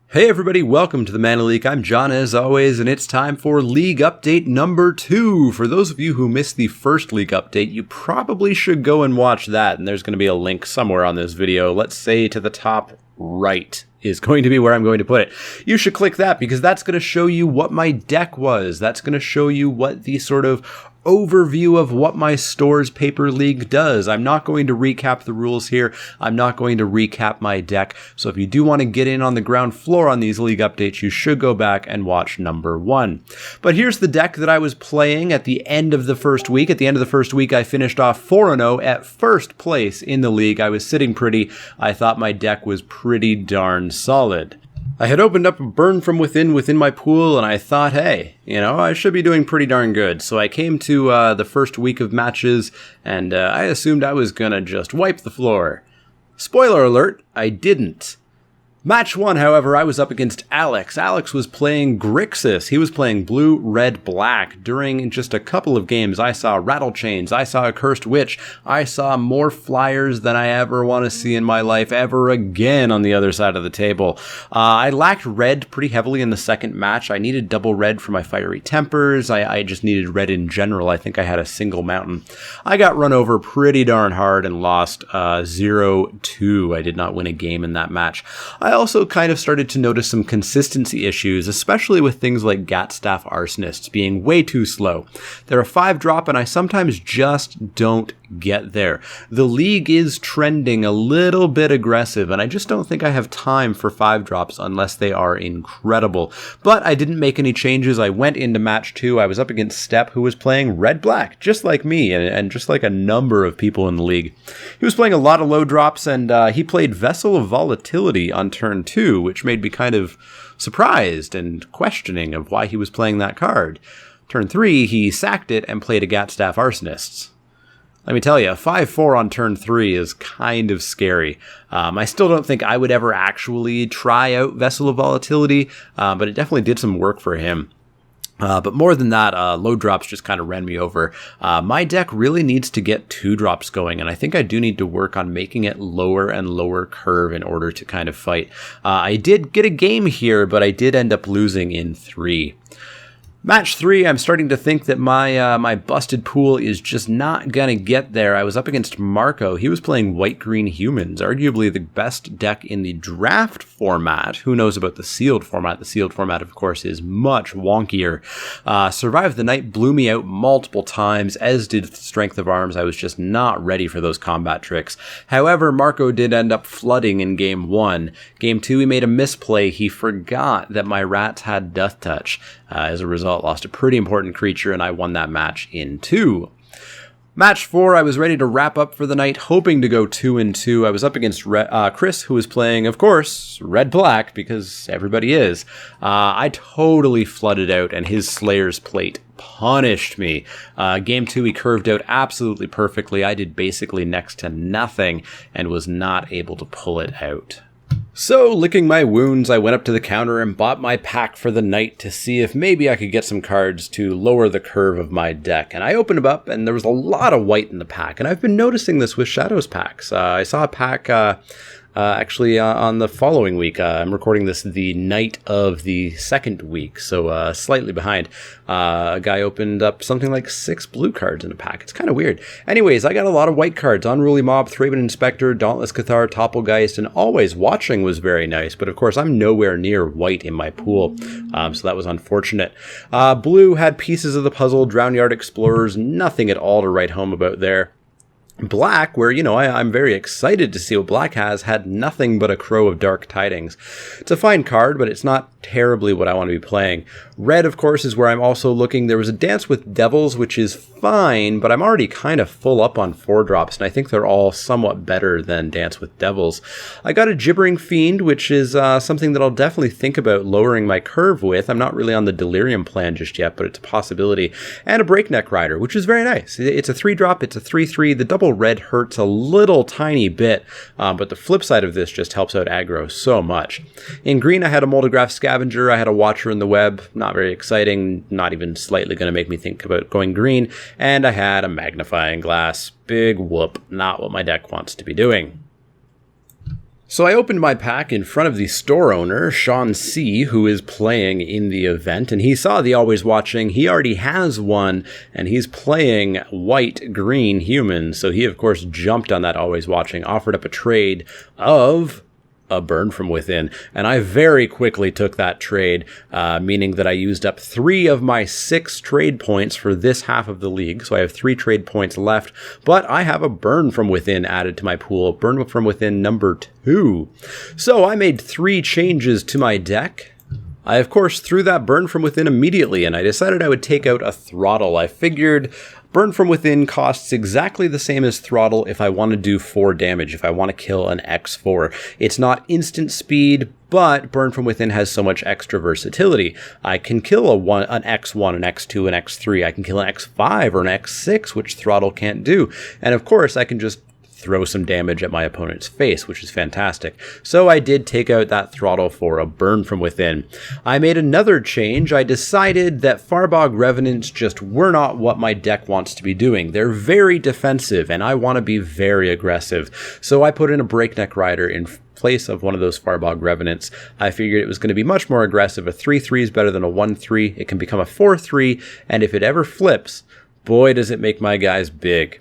Hey everybody, welcome to the Mana Leek. I'm John as always, and it's time for League Update number 2. For those of you who missed the first League Update, you probably should go and watch that, and there's going to be a link somewhere on this video. Let's say to the top right is going to be where I'm going to put it. You should click that because that's going to show you what my deck was. That's going to show you what the sort of overview of what my Stores Paper League does. I'm not going to recap the rules here. I'm not going to recap my deck. So if you do want to get in on the ground floor on these League updates, you should go back and watch number 1. But here's the deck that I was playing at the end of the first week. At the end of the first week, I finished off 4-0 at first place in the league. I was sitting pretty. I thought my deck was pretty darn solid. I had opened up a Burn from within my pool, and I thought, hey, I should be doing pretty darn good. So I came to the first week of matches, and I assumed I was gonna just wipe the floor. Spoiler alert, I didn't. Match 1, however, I was up against Alex. Alex was playing Grixis. He was playing blue, red, black. During just a couple of games, I saw Rattle Chains. I saw a Cursed Witch. I saw more flyers than I ever want to see in my life ever again on the other side of the table. I lacked red pretty heavily in the second match. I needed double red for my Fiery Tempers. I just needed red in general. I think I had a single mountain. I got run over pretty darn hard and lost 0-2. I did not win a game in that match. I also kind of started to notice some consistency issues, especially with things like Gatstaff Arsonists being way too slow. They're a 5-drop and I sometimes just don't get there. The league is trending a little bit aggressive and I just don't think I have time for 5-drops unless they are incredible. But I didn't make any changes. I went into match 2. I was up against Step, who was playing red-black, just like me and just like a number of people in the league. He was playing a lot of low drops and he played Vessel of Volatility on turn 2, which made me kind of surprised and questioning of why he was playing that card. Turn 3, he sacked it and played a Gatstaff Arsonists. Let me tell you, 5-4 on turn 3 is kind of scary. I still don't think I would ever actually try out Vessel of Volatility, but it definitely did some work for him. But more than that, low drops just kind of ran me over. My deck really needs to get 2-drops going, and I think I do need to work on making it lower and lower curve in order to kind of fight. I did get a game here, but I did end up losing in 3. Match 3, I'm starting to think that my busted pool is just not going to get there. I was up against Marco. He was playing white-green humans, arguably the best deck in the draft format. Who knows about the sealed format? The sealed format, of course, is much wonkier. Survive the Night blew me out multiple times, as did Strength of Arms. I was just not ready for those combat tricks. However, Marco did end up flooding in Game 1. Game 2, he made a misplay. He forgot that my rats had Death Touch. As a result, lost a pretty important creature, and I won that match in 2. Match 4, I was ready to wrap up for the night, hoping to go 2-2. I was up against Chris, who was playing, of course, red-black, because everybody is. I totally flooded out, and his Slayer's Plate punished me. Game 2, he curved out absolutely perfectly. I did basically next to nothing, and was not able to pull it out. So, licking my wounds, I went up to the counter and bought my pack for the night to see if maybe I could get some cards to lower the curve of my deck. And I opened them up, and there was a lot of white in the pack. And I've been noticing this with Shadows packs. I saw a pack actually on the following week. I'm recording this the night of the second week, so slightly behind. A guy opened up something like 6 blue cards in a pack. It's kind of weird. Anyways, I got a lot of white cards. Unruly Mob, Thraben Inspector, Dauntless Cathar, Topplegeist, and Always Watching was very nice. But of course, I'm nowhere near white in my pool, so that was unfortunate. Blue had Pieces of the Puzzle, Drownyard Explorers, nothing at all to write home about there. Black, where, I'm very excited to see what Black has, had nothing but a Crow of Dark Tidings. It's a fine card, but it's not terribly what I want to be playing. Red, of course, is where I'm also looking. There was a Dance with Devils, which is fine, but I'm already kind of full up on 4-drops, and I think they're all somewhat better than Dance with Devils. I got a Gibbering Fiend, which is something that I'll definitely think about lowering my curve with. I'm not really on the Delirium plan just yet, but it's a possibility. And a Breakneck Rider, which is very nice. It's a 3-drop, it's a 3/3. The double red hurts a little tiny bit, but the flip side of this just helps out aggro so much. In green, I had a Moldograph Scavenger, I had a Watcher in the Web, not very exciting, not even slightly going to make me think about going green, and I had a Magnifying Glass. Big whoop, not what my deck wants to be doing. So I opened my pack in front of the store owner, Sean C., who is playing in the event, and he saw the Always Watching. He already has one, and he's playing white-green humans, so he, of course, jumped on that Always Watching, offered up a trade of a Burn from Within, and I very quickly took that trade, meaning that I used up 3 of my 6 trade points for this half of the league, so I have 3 trade points left, but I have a Burn from Within added to my pool, Burn from Within number 2. So I made 3 changes to my deck. I, of course, threw that Burn from Within immediately, and I decided I would take out a Throttle. I figured Burn from Within costs exactly the same as Throttle if I want to do 4 damage, if I want to kill an X4. It's not instant speed, but Burn from Within has so much extra versatility. I can kill an X1, an X2, an X3. I can kill an X5 or an X6, which Throttle can't do. And of course, I can just throw some damage at my opponent's face, which is fantastic. So I did take out that Throttle for a Burn from Within. I made another change. I decided that Farbog Revenants just were not what my deck wants to be doing. They're very defensive, and I want to be very aggressive. So I put in a Breakneck Rider in place of one of those Farbog Revenants. I figured it was going to be much more aggressive. A 3-3 is better than a 1-3. It can become a 4-3, and if it ever flips, boy, does it make my guys big.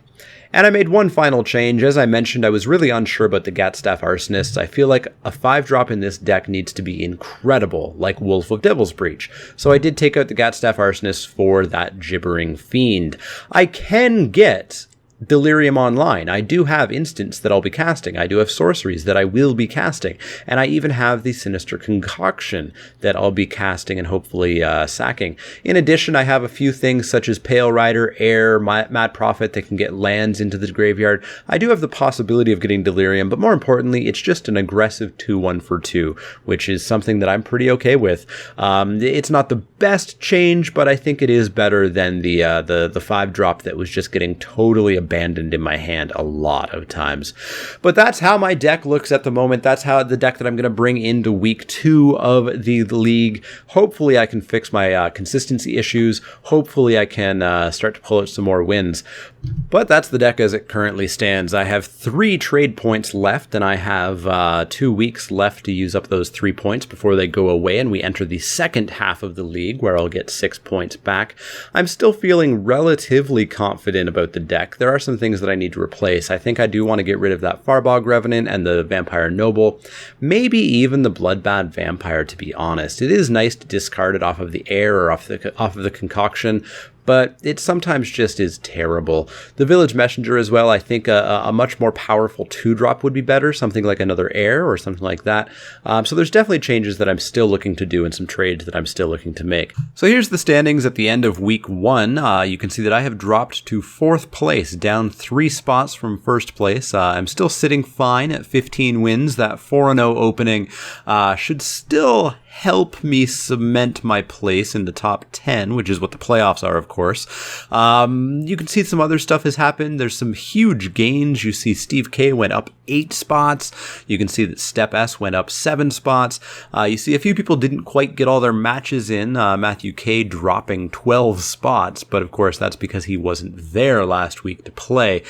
And I made one final change. As I mentioned, I was really unsure about the Gatstaff Arsonists. I feel like a 5-drop in this deck needs to be incredible, like Wolf of Devil's Breach. So I did take out the Gatstaff Arsonists for that Gibbering Fiend. I can get Delirium online. I do have instants that I'll be casting. I do have sorceries that I will be casting. And I even have the Sinister Concoction that I'll be casting and hopefully sacking. In addition, I have a few things such as Pale Rider, Air, Mad Prophet that can get lands into the graveyard. I do have the possibility of getting Delirium, but more importantly, it's just an aggressive 2-1 for 2, which is something that I'm pretty okay with. It's not the best change, but I think it is better than the 5-drop that was just getting totally abandoned in my hand a lot of times. But that's how my deck looks at the moment. That's how the deck that I'm going to bring into week 2 of the league. Hopefully I can fix my consistency issues. Hopefully I can start to pull out some more wins. But that's the deck as it currently stands. I have 3 trade points left, and I have 2 weeks left to use up those 3 points before they go away, and we enter the second half of the league where I'll get 6 points back. I'm still feeling relatively confident about the deck. There are some things that I need to replace. I think I do want to get rid of that Farbog Revenant and the Vampire Noble, maybe even the Bloodbad Vampire, to be honest. It is nice to discard it off of the Air or off of the Concoction, but it sometimes just is terrible. The Village Messenger as well, I think a much more powerful 2-drop would be better, something like another Air or something like that. So there's definitely changes that I'm still looking to do and some trades that I'm still looking to make. So here's the standings at the end of week 1. You can see that I have dropped to 4th place, down 3 spots from 1st place. I'm still sitting fine at 15 wins. That 4-0 opening should still help me cement my place in the top 10, which is what the playoffs are, of course. You can see some other stuff has happened. There's some huge gains. You see Steve K went up 8 spots. You can see that Step S went up 7 spots. You see a few people didn't quite get all their matches in. Matthew K dropping 12 spots, but of course that's because he wasn't there last week to play.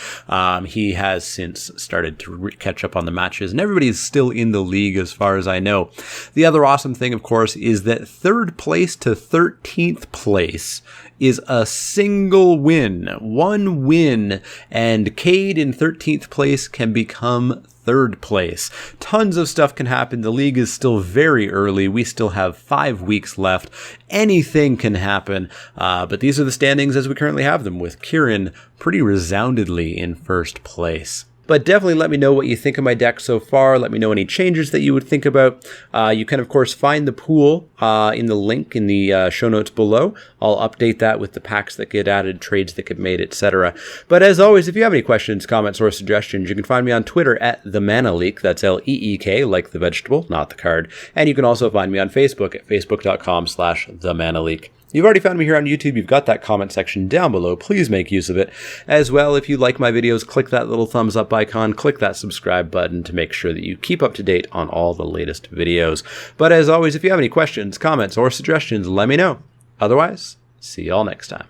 He has since started to catch up on the matches, and everybody's still in the league as far as I know. The other awesome thing, of course, is that 3rd place to 13th place is a single win. 1 win, and Cade in 13th place can become 3rd place. Tons of stuff can happen. The league is still very early. We still have 5 weeks left. Anything can happen, but these are the standings as we currently have them, with Kieran pretty resoundingly in 1st place. But definitely let me know what you think of my deck so far. Let me know any changes that you would think about. You can, of course, find the pool in the link in the show notes below. I'll update that with the packs that get added, trades that get made, etc. But as always, if you have any questions, comments, or suggestions, you can find me on Twitter at @TheManaLeek. That's L-E-E-K, like the vegetable, not the card. And you can also find me on Facebook at facebook.com/TheManaLeek. You've already found me here on YouTube. You've got that comment section down below. Please make use of it. As well, if you like my videos, click that little thumbs up icon, click that subscribe button to make sure that you keep up to date on all the latest videos. But as always, if you have any questions, comments, or suggestions, let me know. Otherwise, see y'all next time.